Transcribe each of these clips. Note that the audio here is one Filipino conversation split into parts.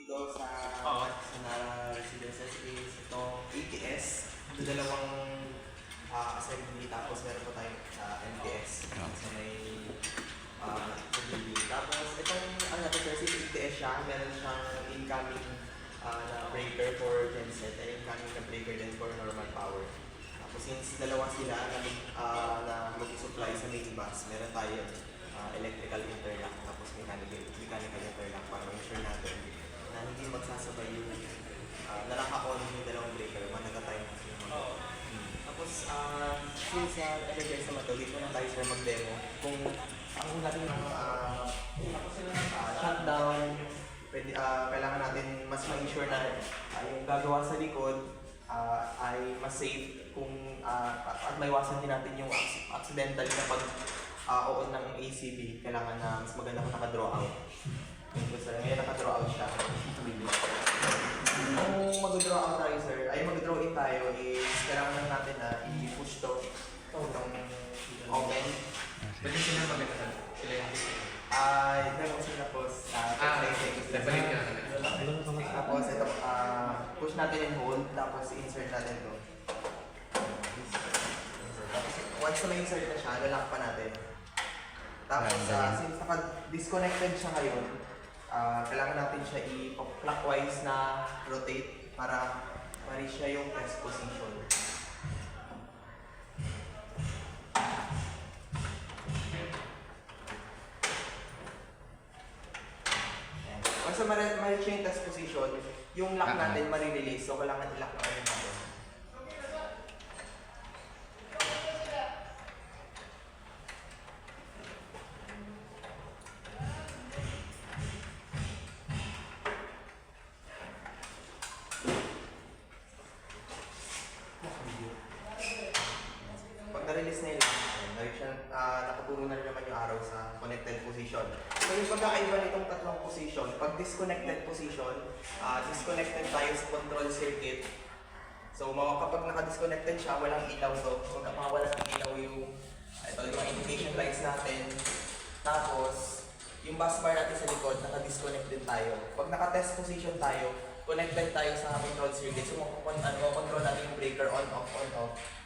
dito sa residences is ito ATS. Ito dalawang assembly tapos meron po tayong MTS. So may tapos itong ano natin sir, si ATS siya, meron siyang incoming na breaker for genset and incoming na breaker din for normal power. Tapos since dalawa sila na mag-supply sa main bus, meron tayo electrical interlock tapos mechanical interlock para ma-ensure natin na hindi magsasabay yung nalaka-on yung dalawang breaker, managka-time tapos since energize naman ito, dito na tayo sir mag-demo kung ang natin shutdown, kailangan natin mas ma-ensure na yung gagawa sa likod ay mas safe kung at maiwasan din natin yung accidental na pag-on ng ACB. Kailangan na mas maganda kung naka-draw out. Ngayon naka-draw out siya. Kung mag-draw out tayo sir, ay mag-draw in tayo is kailangan lang natin na i-push to itong open. Pwede sila mag-draw? Sila yung Tapos tapos ito, push natin and hold, tapos insert natin ito. Tapos once na may insert na siya, lalak pa natin. Tapos since naka-disconnected siya ngayon, kailangan natin siya i-clockwise na rotate para ma-reach siya yung test position. Once ma-reach yung test position, yung lock natin ma-release. So, kailangan i-lock na rin natin. Pag na-release na yung lock, nakaturo na rin naman yung arrow sa connected position. So yung pagkakaiba nitong tatlong position, pag disconnected position, disconnected tayo sa control circuit. So kapag naka-disconnected siya, walang ilaw to. So mawawala ng ilaw yung indication lights natin. Tapos, yung bus bar natin sa likod, naka-disconnected tayo. Pag naka-test position tayo, connected tayo sa control circuit. So control natin yung breaker on-off.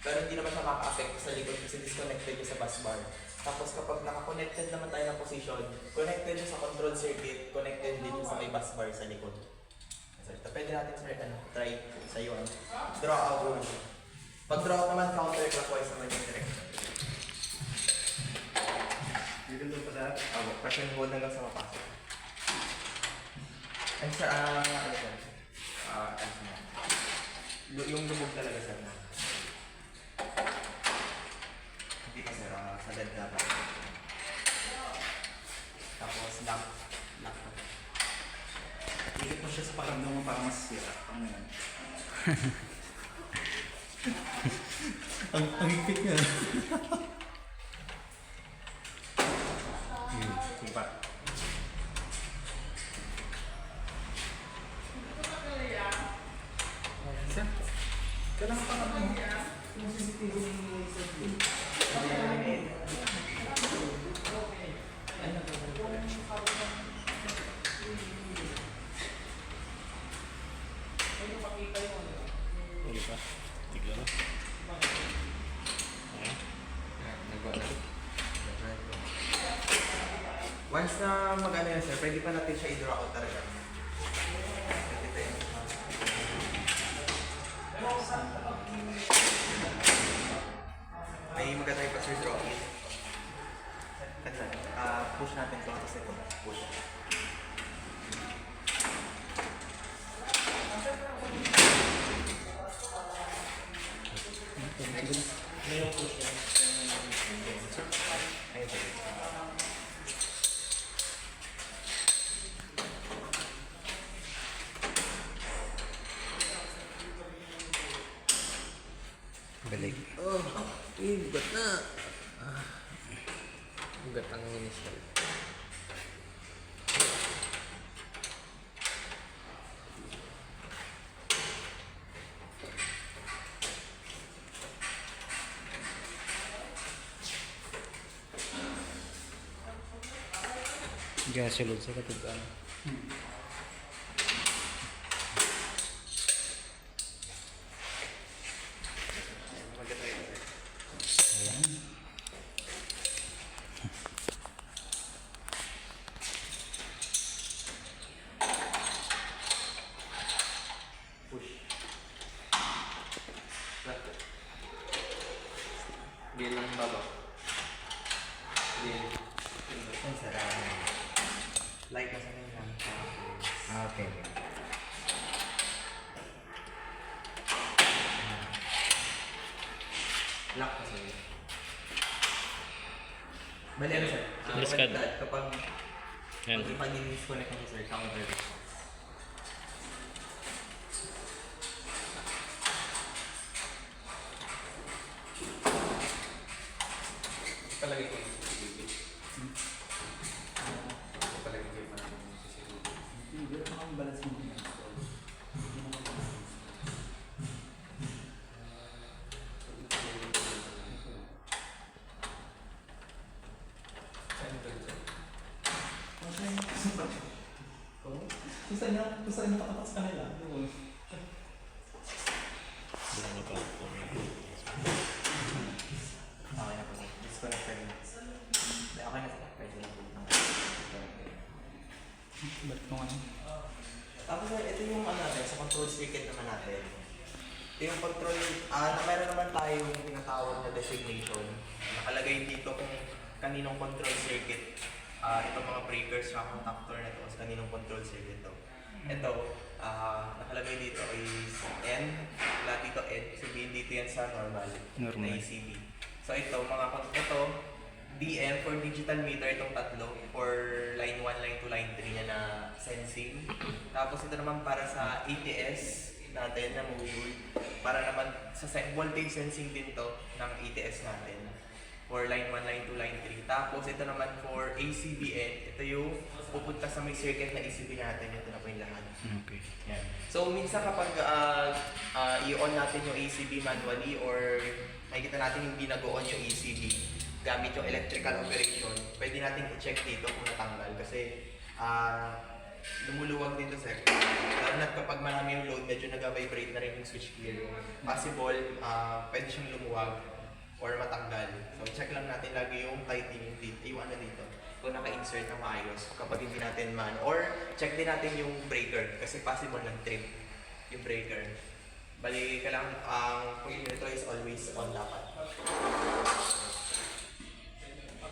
Pero hindi naman siya maka-affect sa likod kasi disconnected yung sa bus bar. Tapos kapag naka-connected naman tayo ng position, connected yung sa control circuit, connected din yung sa may bus bar sa likod. So ito, pwede natin sir, try sa iyo. Draw out. Pag draw out naman, counterclockwise naman yung direction. Dito doon pa sa press and hold hanggang sa mapasok. And sa, ano sir? Yung lubog talaga sir. Hindi pa sir, sagad dapat. Tapos lock. Ikit mo siya sa paramdam mo para mas sira. Ano yan? ang higpit niya. Sige pa. Sir, kailangan pa naman yung CCTV sa view. Hindi pa. Tigla na. Once na mag-ano yan sir, pwede pa natin siya i-draw out talaga. May maganda yung pa-sir draw in. Push natin ito kasi ito. Push. Ano yung push yan? Ayun sir. Balik. Ugat na. Ugat ang initial. Gasulod sa katugan. Okay. Lock kasi. Bali ano sir? Yes, Kad. Kapag Yan. pag i-disconnect mo sir, counter. Palagay ko yung CCTV. Palagay ko yung CCTV. Hindi, ito ang balance mo in-install. Kung saan nakatakas ka nila, doon. Bulang na pa. Okay na po. Disconnect ka rin. Okay na sir. Pwede na po. Ba't kung ano? Tapos sir, ito yung ano natin, sa control circuit naman natin. Ito yung control, na meron naman tayong tinatawag na designation. Nakalagay dito kung kaninong control circuit. Itong mga breakers, mga contactor na ito, kaninong control circuit ito. Ito, nakalagay dito is N, lahat dito N, sabihin dito yan sa normal. Na ACB. So ito, ito, DM for digital meter, itong tatlo, for line 1, line 2, line 3 niya na sensing. Tapos ito naman para sa ATS natin na module, para naman sa voltage sensing din to ng ATS natin. For line 1, line 2, line 3. Tapos ito naman for ACBN, ito yung pupunta sa may circuit na ACB natin, ito na po yung lahat. Okay. Yan. So minsan kapag i-on natin yung ACB manually or makikita natin hindi nag-on yung ACB gamit yung electrical operation, pwede natin i-check dito kung natanggal kasi lumuluwag dito sir. Lalo na kapag marami yung load, medyo nag-vibrate na rin yung switch gear. Possible, pwede siyang lumuwag or matanggal. So check lang natin lagi yung titanium dito, yung ano dito, kung naka-insert na maayos kapag hindi natin man. Or check din natin yung breaker kasi possible nag-trip yung breaker. Bali, kailangan ang ito is always on dapat.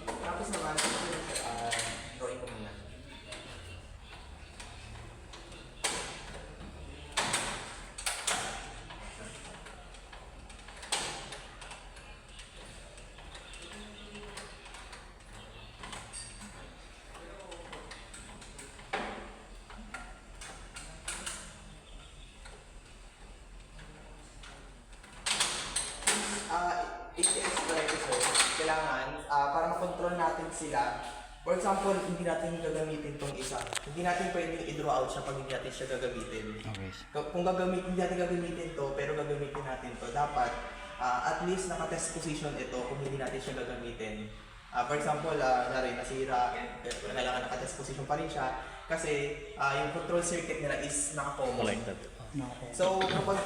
Tapos naman, drawing ko muna. ATS sir, kailangan para makontrol natin sila. For example, hindi natin gagamitin tong isa. Hindi natin pwedeng i-draw out siya pag hindi natin siya gagamitin. Okay. Kung hindi natin gagamitin to, pero gagamitin natin to, dapat at least naka-test position ito kung hindi natin siya gagamitin. For example, nasira, kailangan naka-test position pa rin siya kasi yung control circuit nila is naka-common. Like that. So, kapag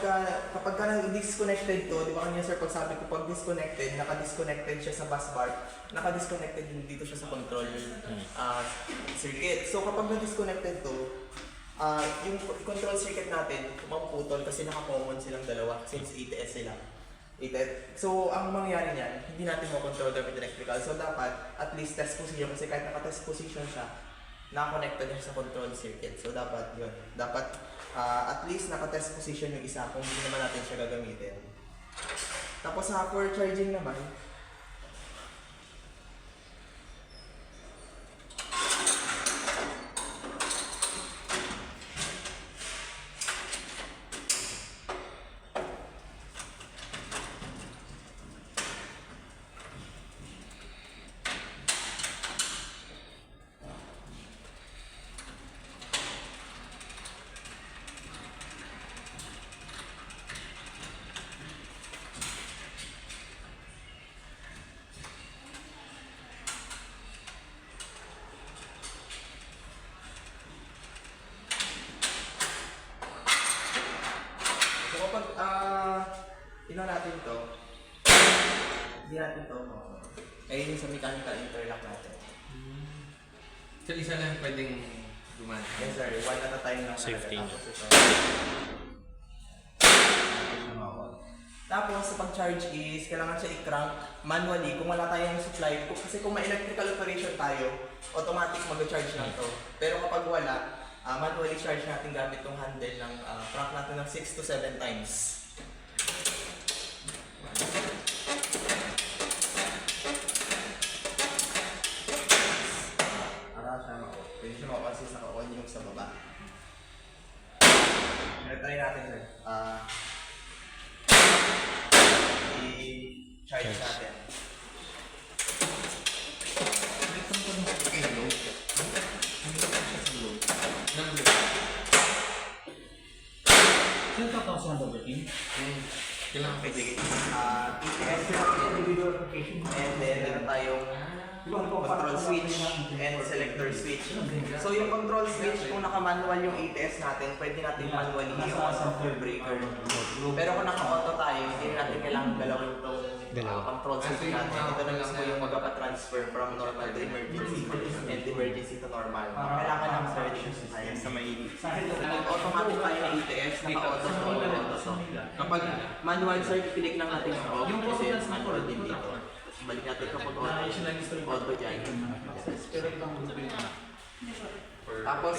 ka disconnected to, di ba kanina sir, pag sabi ko pag disconnected, naka-disconnected siya sa bus bar, naka-disconnected din dito siya sa control circuit. So, kapag na-disconnected to, yung control circuit natin, mapuputol kasi naka-common silang dalawa since ATS sila. So, ang mangyayari niyan, hindi natin makontrol gamit electrical. So, dapat at least test position kasi kahit naka-test position siya, naka-connected siya sa control circuit. So, dapat yun. Dapat at least naka-test position yung isa kung hindi naman natin siya gagamitin. Tapos for charging naman, natin to, hindi natin to, ayun yung sa mechanical interlock natin. So, isa lang pwedeng gumana. Yes sir, one at a time lang. Safety. Tapos ito. Tapos sa pag-charge is, kailangan siya i-crank manually kung wala tayong supply. Kasi kung may electrical operation tayo, automatic mag-charge lang to. Pero kapag wala, Manually charge natin gamit itong handle ng crank natin ng 6 to 7 times. Para siya pwede siya makapasis na on yung sa baba. Try natin sir. I-charge natin. Sino ka sa overheating? Kailangan Okay, pwede. sige. ETS natin. And then meron tayong control switch and selector switch. So yung control switch, kung naka-manual yung ATS natin, pwede natin manually yung software breaker. Pero kung naka-auto tayo, hindi natin kailangan galawin itong control switch natin. Ito na lang po yung magpapatransfer from normal to emergency and emergency to normal. Kailangan ng search tayo sa may automatic tayo ng ATS, naka-auto to auto to. Kapag manual search, click lang natin yung off kasi manual din dito. Balik natin kapag auto dyan. Tapos,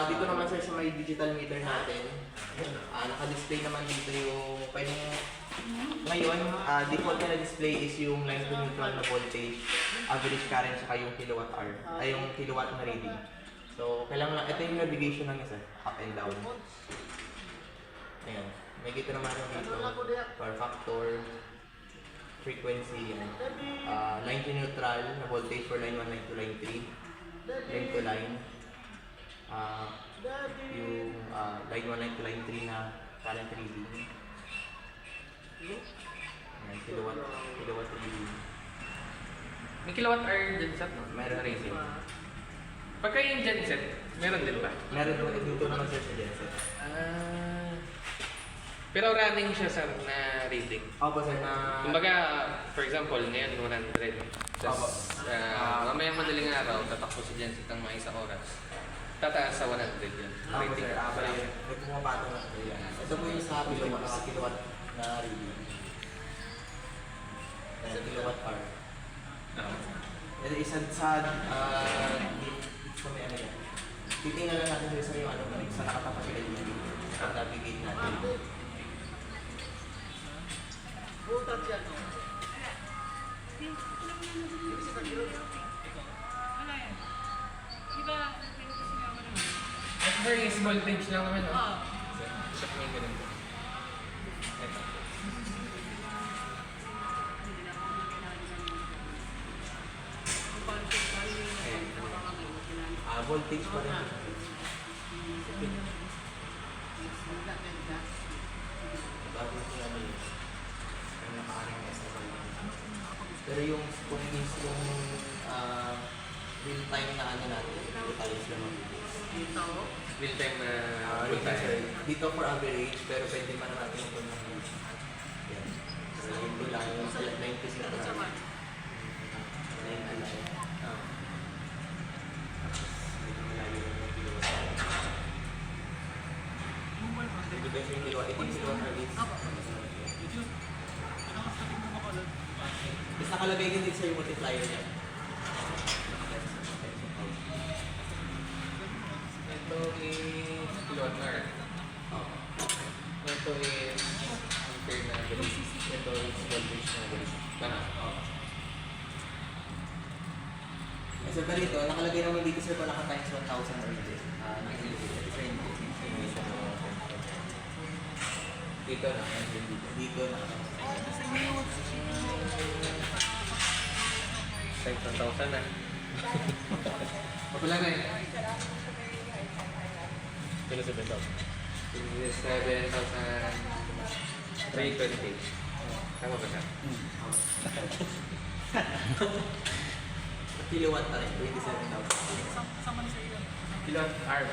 dito naman sir sa may digital meter natin, naka-display naman dito yung pwedeng ngayon, default na display is yung line to neutral na voltage, average current, saka yung kilowatt hour, ay yung kilowatt na reading. So, kailangan ito yung navigation lang isa, up and down. Ayan. May dito naman yung dito, power factor, frequency, line to neutral na voltage for line 1, line 2, line 3, line to line, yung line 1, line 2, line 3 na current reading. Ayan, kilowatt reading. May kilowatt hour genset, no? Meron rating. Pagka yung genset, meron din ba? Meron dito naman sir sa genset. Pero running siya sa na rating. Opo sir na... Kumbaga, for example, ngayon 100. Tapos, mamayang madaling araw, tatakbo si genset ng mga isang oras. Tataas sa 100 yan. Opo sir, may pumapatong na ito yan. Ito po yung sa kilowatt na reading. Ayan, kilowatt hour. Ito isa sa may ano yan. Titingnan lang natin sa yung ano, sa nakatapat sila dito. Sa navigate natin. At very voltage lang naman, no? Check mo yung ganun. Ito. Voltage pa rin. Bago siya ano yun. Ang nakakarang S na pala. Pero yung kung is yung real time na ano natin, dito tayo sila mag-release. Real time na Dito for average, pero pwede man natin ito ng yan. So ito lang yung select 96 na ito. 99. Ito yung kilowatt, ito yung kilowatt hour is. Tapos nakalagay din dito sa yung multiplier niya. Ito is kilowatt hour. Ito is ampere na average. Ito is voltage na average. Tama. So pero ito, nakalagay naman dito sir kung naka-times 1,000 or hindi. Dito na. Dito na. Times 1,000 na. Wala na yun. Kilo 7,000. 7,320. Tama ba siya? Kilowatt na rin, 27,000. Kilowatt hour.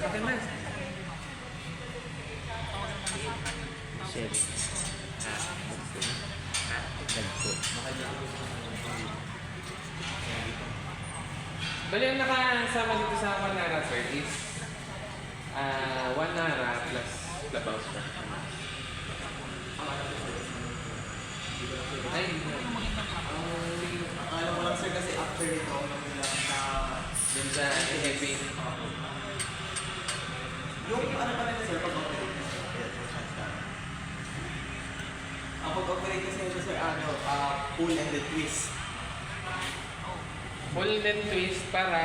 Akin na. Shell. Nagpo. Bali, ang nakasama dito sa Manara, sir, is 1 Nara plus clubhouse pa. Ay, Alam mo lang sir kasi after ito, Dun sa heavy. Yung ano pa nila sir, pag-operate kasi. Ang pag-operate kasi nito sir, pull and then twist. Full then twist para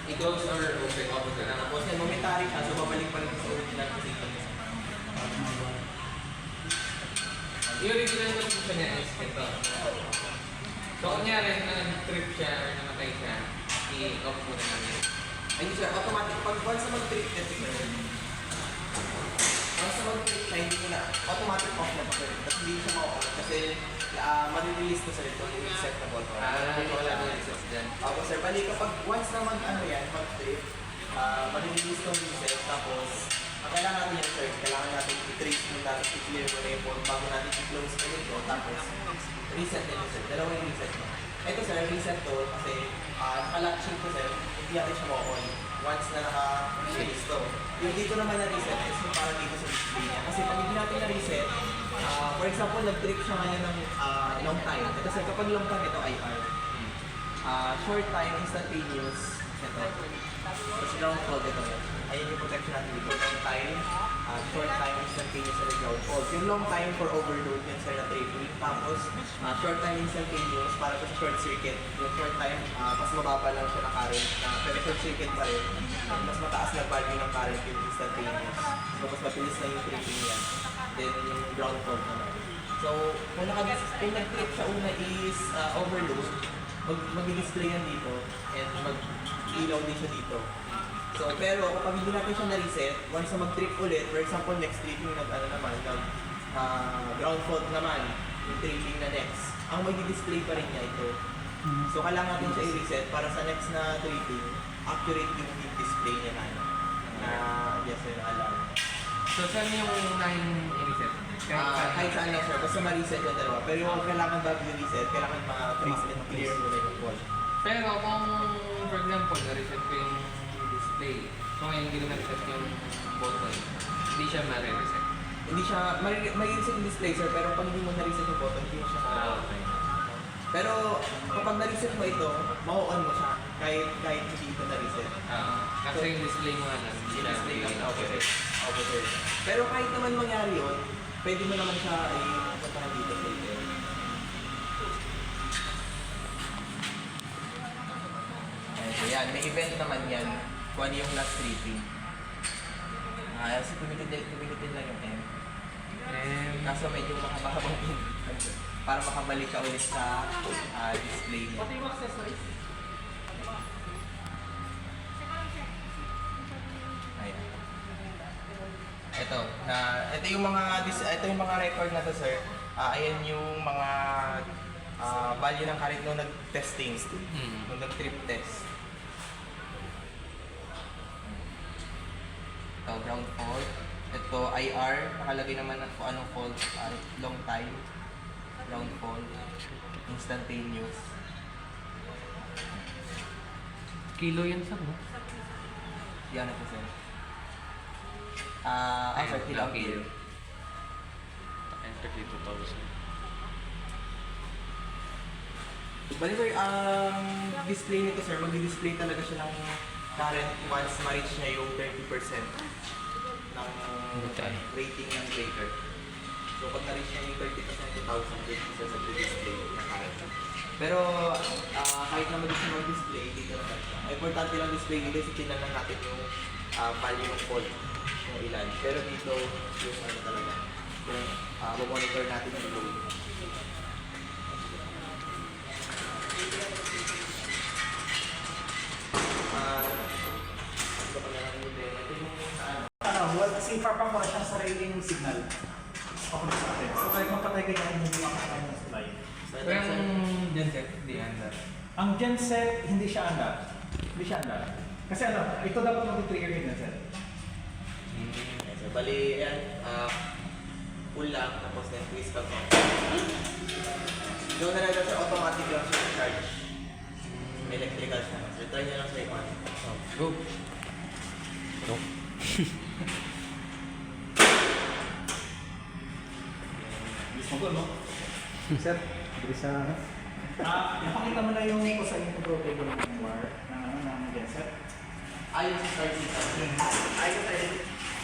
i-close or open. Tapos yan, momentary siya, so babalik pa rin sa original position niya. Yung original position niya is ito. So, kunyari, nag-trip siya or namatay siya, i-off muna namin. Ayun sir, automatic, pag once na mag-trip kasi sir, once na mag-trip siya, hindi ko na, automatic off na pa sir. Tapos hindi siya ma-on kasi ma-release ko sir ito, yung reset na ball. Wala na reset dyan. Ako sir, bali kapag once na mag-trip, ma-release ko yung reset, tapos ang kailangan natin yan sir, kailangan natin i-trace muna, tapos i-clear muna yung ball bago natin i-close ko ito, tapos reset din sir, dalawa yung reset mo. Ito sir, reset to kasi naka-latching ko sir, hindi natin siya ma-on once na naka-release to. Yung dito naman na-reset is yung para dito sa display niya. Kasi pag hindi natin na-reset, for example, nag-trip siya ngayon ng long time. Ito sir, kapag long time, ito IR. Short time, instantaneous, ito. Tapos ground fault ito. Ayan yung protection natin dito. Long time, short time, instantaneous, and ground fault. Yung long time for overload, yun sir na tripping. Tapos, short time, instantaneous, para po sa short circuit. Yung short time, mas mababa lang siya na current. Pero short circuit pa rin. Mas mataas na value ng current yung instantaneous. So, mas mabilis na yung tripping niya. Then, yung ground fault naman. So, kung nag-trip siya una is overload, mag-display yan dito and mag-ilaw din siya dito. So, pero kapag hindi natin siya na-reset, once na mag-trip ulit, for example, next tripping ground fault naman, yung tripping na next, ang mag-display pa rin niya ito. So, kailangan natin siya i-reset para sa next na tripping, accurate yung display niya na yes, sir, alarm. So, saan yung unahin i-reset? Kahit saan lang sir, basta ma-reset yung dalawa. Pero yung kailangan bago i-reset, kailangan ma-trace and clear muna yung fault. Pero kung, for example, na-reset ko yung display, so ngayon hindi ko na-reset yung button, hindi siya ma-reset. Hindi siya, may-reset yung display sir, pero pag hindi mo na-reset yung button, hindi mo siya Okay. Pero kapag na-reset mo ito, ma-on mo siya kahit hindi ito na-reset. Kasi yung display mo lang, hindi Yung na display lang na okay. opposite. Pero kahit naman mangyari yun, pwede mo naman siya i-puntahan dito sa ito. So yan, may event naman yan. Kung ano yung last tripping. So pimitin lang yung M. Kaso medyo mahaba-habang pin. Para makabalik ka ulit sa display niya. Pati yung accessories. Ayan. Ito yung mga record na to sir. Ayan yung mga value ng current nung nag-testing, nung nag-trip test. Ito, ground fault. Ito, IR. Nakalagay naman kung anong fault. Long time. Ground fault. Instantaneous. Kilo yun sa mo? Yan ito sir. Sorry, kilo. Enter dito 2,000. Bali sir, ang display nito sir, mag-display talaga siya ng current once ma-reach niya yung 30% ng rating ng breaker. So pag na-reach niya yung 30%, 2,000 sir sa display ng current. Pero kahit na mag-reach siya mag-display, dito naman siya. Importante lang display dito, isitin lang natin yung value ng fault kung ilan. Pero dito, yung ano talaga, yung monitor natin yung load. Safer pa mo siya sa rating signal. Ako na sa atin. So kahit mapatay ka hindi mo makakaya ng supply. Pero yung genset, di under. Ang genset, hindi siya under. Hindi siya under. Kasi ito dapat mag-trigger yung genset. So, bali, yan, pull lang, tapos then twist pag on. Doon na lang sa automatic lang siya charge. Electrical siya. So, try nyo lang sa on. Go! Go. Gusto ko, no? Sir, bilis na. Napakita mo na yung sa inyo bro, table ng wire, ng genset. Ayun sa start dito. Ayun sa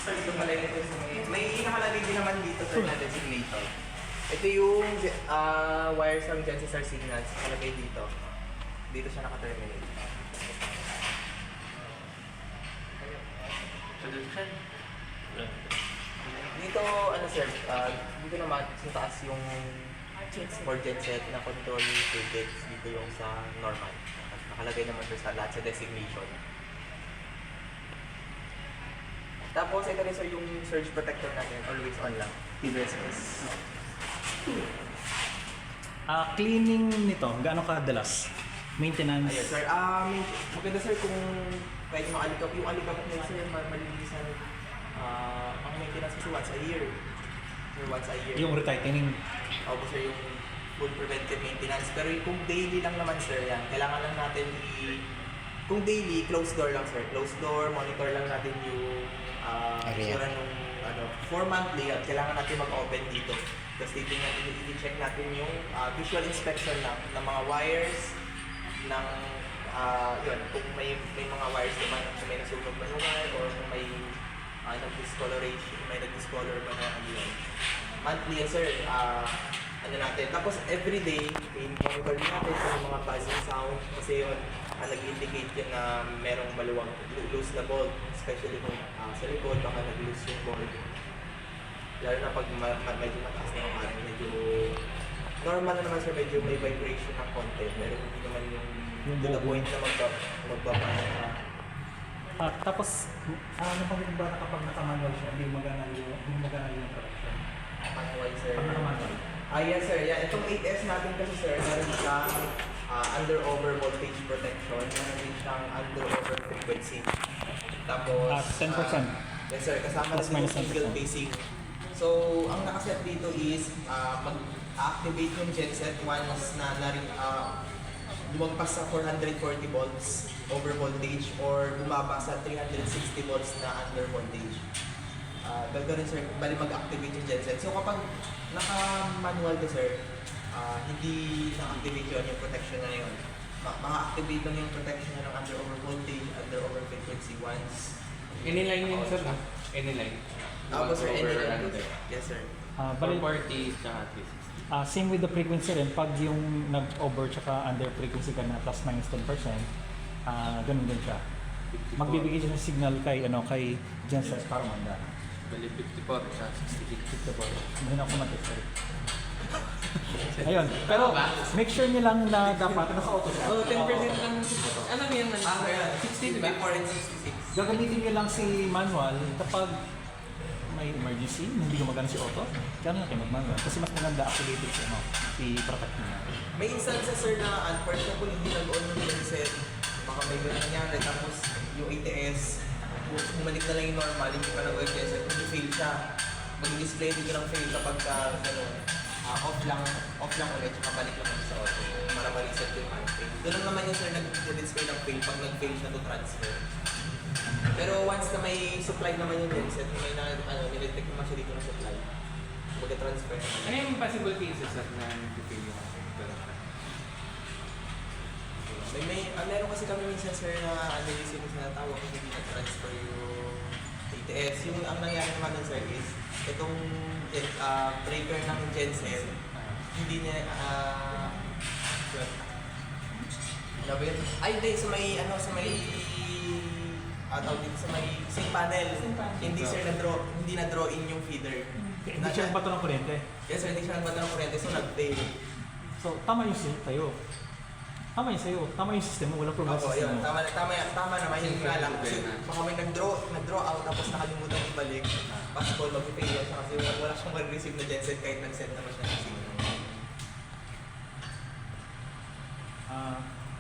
start ko pala ito. May nakalagay din naman dito sir na designator. Ito yung wires ng Gencestar signals. Nakalagay dito. Dito siya naka-terminate. Dito, ano sir, dito naman sa taas yung for genset na control circuits. Dito yung sa normal. Nakalagay naman sir sa lahat sa designation. Tapos ito rin sir yung surge protector natin. Always on lang. TVSS. Cleaning nito, gaano kadalas? Maintenance? Ayun sir, maganda sir kung pwede makalikap. Yung alikap nila sir, malilisan. Ang maintenance kasi once a year. Sir, once a year. Yung retightening. Opo sir, yung full preventive maintenance. Pero yung kung daily lang naman sir, yan. Kailangan lang natin kung daily, closed door lang sir. Closed door, monitor lang natin yung sura nung 4 monthly at kailangan natin mag-open dito. Tapos titingnan natin, i-check natin yung visual inspection lang ng mga wires ng yun, kung may mga wires naman, kung may nasunog na wire or kung may nag-discoloration, may nag-discolor ba na yun. Monthly yan sir, ano natin. Tapos everyday, monitor natin kung yung mga buzzing sound kasi yun, nag-indicate yun na merong maluwang loose na bolt, especially kung sa likod, baka nag-loose yung bolt. Lalo na pag medyo mataas na yung current, medyo normal na naman sir, medyo may vibration ng konti, pero hindi naman yung to the point na magbaba. Tapos, ano pang ba kapag naka-manual siya, hindi magana yung production? Manual sir. Pag naka-manual. Yes sir, yeah. Itong 8S natin kasi sir, meron siyang under over voltage protection, meron din siyang under over frequency. Tapos, 10%. Yes sir, kasama Plus rin yung minus 10%. single phasing. So, ang nakaset dito is mag-activate yung genset once na lumagpas sa 440 volts over voltage or bumaba sa 360 volts na under voltage. Gagawin sir, bali mag-activate yung genset. So kapag naka-manual to sir, hindi na-activate yun yung protection na yun. Maka-activate lang yung protection na ng under over voltage, under over frequency once. Anyline yun sir na? Anyline. Tapos sir, Over anything. under. Yes sir. Bali, 440 tsaka 360. same with the frequency rin, pag yung nag-over tsaka under frequency ka na plus minus 10%, ganun din siya. Magbibigay siya ng signal kay genset para manda. Bali 54 tsaka 66. 54. Hindi na ako mag-sorry. Ayun, pero make sure niyo lang na dapat naka-auto siya. Oh, 10% lang. Alam mo yan, Ayan, 60 di ba? 64 and 66. Gagamitin niyo lang si manual kapag may emergency, hindi gumagana si auto, kaya na kayo mag-manual. Kasi mas maganda activated siya, i-protect niya. May instances sir na unfortunately hindi nag-on yung genset. Baka may ganun nangyari tapos yung ATS, bumalik na lang yung normal, hindi pa nag-on genset. Hindi fail siya. Mag-display dito ng fail kapag off lang ulit, tsaka balik lang ulit sa auto para ma-reset yung unfail. Doon naman yung sir nag-display ng fail pag nag-fail siya to transfer. Pero once na may supply naman yung genset, may nilitect naman siya dito ng supply. Mag-transfer naman. Ano yung possible cases at na nag-fail yung Meron kasi kami minsan sir na yung sinatawag kung hindi na-transfer yung ATS. Yung ang nangyari naman nun sir is, itong breaker ng genset, hindi niya, hindi, sa may tawag dito sa may same panel. Hindi sir hindi na-draw in yung feeder. Hindi siya bato ng kuryente. Yes sir, hindi siya nagbato ng kuryente, so nag-fail. So, tama yung sa'yo. Tama yung sa'yo. Tama yung system mo. Walang problema Opo, sa system yun. mo. Tama naman yun nga lang. Kasi baka may nag-draw out tapos nakalimutan ibalik. Possible mag-fail yan siya kasi wala siyang mag-receive na genset kahit nag-send naman siya ng signal.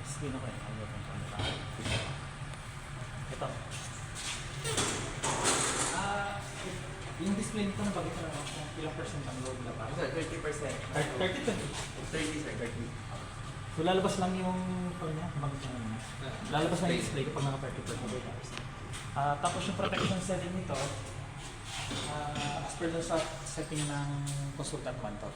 Sige na kayo. Ito. Yung display nito na bagay na kung ilang percent ang load na ba? Sir, 30%. 30. 30 sir, 30. So lalabas lang yung lalabas lang yung display kapag naka 30%. Tapos yung protection setting nito, as per dun sa setting ng consultant man to.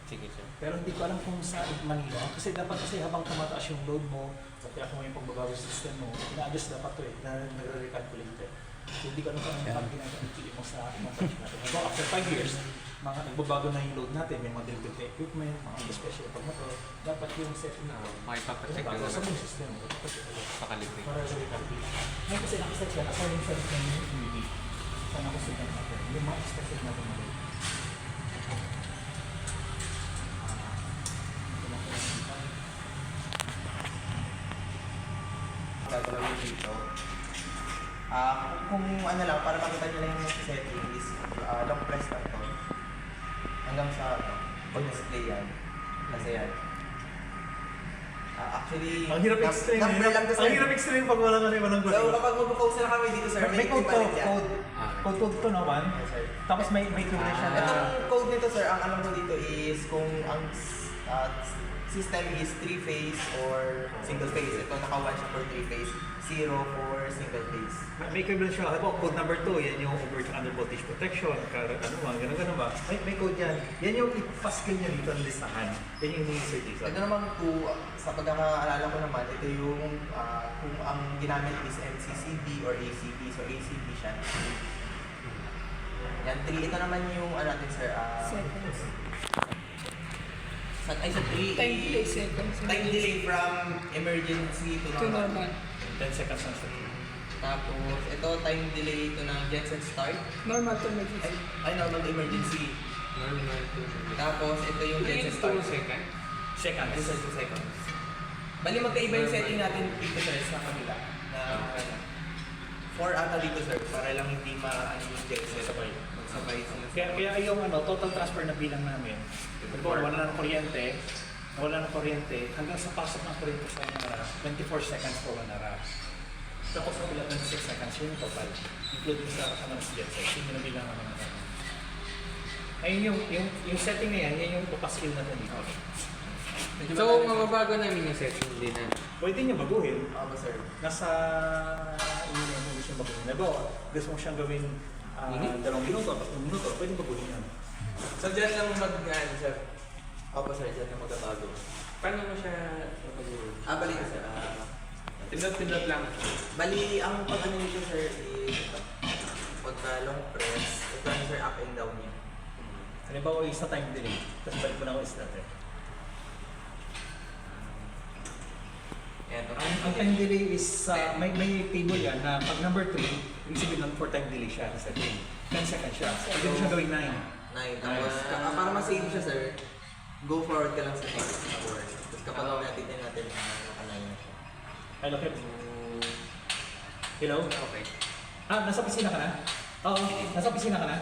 Sige, sir. Pero hindi ko alam kung sa Manila. Kasi dapat habang tumataas yung load mo, o kaya kung may pagbabago sa system mo, ina-adjust dapat to na nagre-recalculate. So hindi ko alam kung ano yung ginagawa mo sa montage natin. So after 5 years, nagbabago na yung load natin, may mga delivery equipment, mga special pag motor, dapat yung setting na Makipapacheck bago na sa naman. buong system mo. Pakalipin. Para sa recalculate. Ngayon kasi nakaset yan, aside yung set ng UV, saan ako set natin, yung mga expected natin na load. Gagawin dito. Kung ano lang, para makita nyo lang yung setting is long press lang to. Hanggang sa pag-display yan. Kasi yan. Actually, Ang hirap explain number lang to, sir. Ang hirap explain pag walang walang So kapag mag-focus na kami dito, sir, may code to, equivalent yan. code to naman. Yes, sir. Tapos may tuloy siya na Itong code nito, sir, ang alam ko dito is kung ang system is 3-phase or single phase. Ito naka-1 siya for 3-phase, 0 for single phase. may equivalent siya. Halimbawa, code number 2, yan yung over under voltage protection, ganun ba? May code yan. Yan yung ipaskill niya dito ang listahan. Yan yung ini-insert dito. Ito naman po, sa pagkakaalala ko naman, ito yung kung ang ginamit is MCCB or ACB. So ACB siya. Yan, 3. Ito naman yung ano natin, sir. Seconds. Sa 3. Time delay seconds. Time delay from emergency to To normal. normal. 10 seconds na siya. Tapos, ito time delay to ng genset start. Normal to emergency. Ay, normal to emergency. Normal to. Tapos, ito yung genset start. second. Seconds. This is 2 seconds. Bali, magkaiba yung setting natin dito, sir, sa kabila. Na, 4 ata dito, sir, para lang hindi ma-ano yung genset. Sabay. Magsabay sila. Kaya yung total transfer na bilang namin, wala na ng kuryente, hanggang sa pasok ng kuryente sa Manara, 24 seconds po Manara. Tapos sa bilang 26 seconds, yun yung total. Including sa genset, yun yung bilang naman natin. Ayun yung setting na yan yung papaskill natin dito. So, mababago namin yung setting din na. Pwede niyo baguhin. Ba, sir? Nasa yun yung gusto nyo baguhin. Halimbawa, gusto mo siyang gawin 2 minuto, 3 minuto, pwede baguhin yan. So, dyan lang sir. Opo, sir, dyan lang magbabago. Paano mo siya mapag-uwi? Bali, sir. Pindot-pindot lang. Bali, ang pag-ano nito, sir, is pagka long press, ito yung, sir, up and down niya. Halimbawa, isa time delay, tapos balik mo na ako is natin. Yan, Ang time delay is, may table yan na pag number 3, ibig sabihin nun for time delay siya sa setting. 10 seconds siya. Pwede mo siya gawing 9. 9. Tapos, para ma-save siya, sir, go forward ka lang sa next hour. Tapos kapag natin natin, naka-9 na siya. Hello, Kip. Hello? Okay. Nasa opisina ka na? Oo, nasa opisina ka na?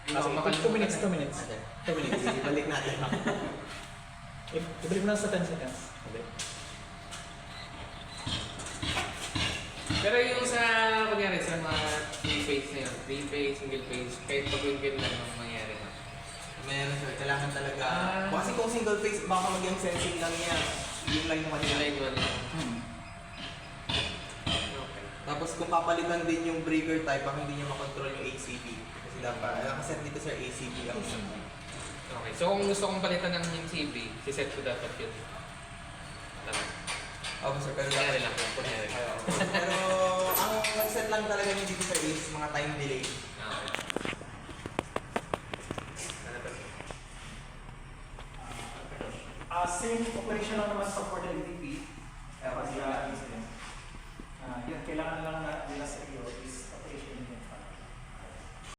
Hindi, 2 minutes, 2 minutes. Okay. 2 minutes. Ibalik natin. Ibalik mo lang sa 10 seconds. Okay. Pero yung sa, kunyari, sa mga 3-phase na yun, 3-phase, single phase, kahit pag-win lang ang mangyari na. Meron, sir, kailangan talaga. Kasi kung single phase, baka maging sensing lang yan. Yung line naman Yung yan. line one lang. Okay. Tapos kung papalitan din yung breaker type, baka hindi niya makontrol yung ACB. Kasi dapat, nakaset dito, sir, ACB lang. Okay. So kung gusto kong palitan ng yung CB, siset ko dapat yun. Tama. Opo, sir, pero Kunyari lang. Kunyari. Pero ang set lang talaga niya dito, sir, is mga time delay. Okay. Ano ba? Same operation lang naman sa for the LTP. Kasi yan, kailangan lang na nila sa iyo is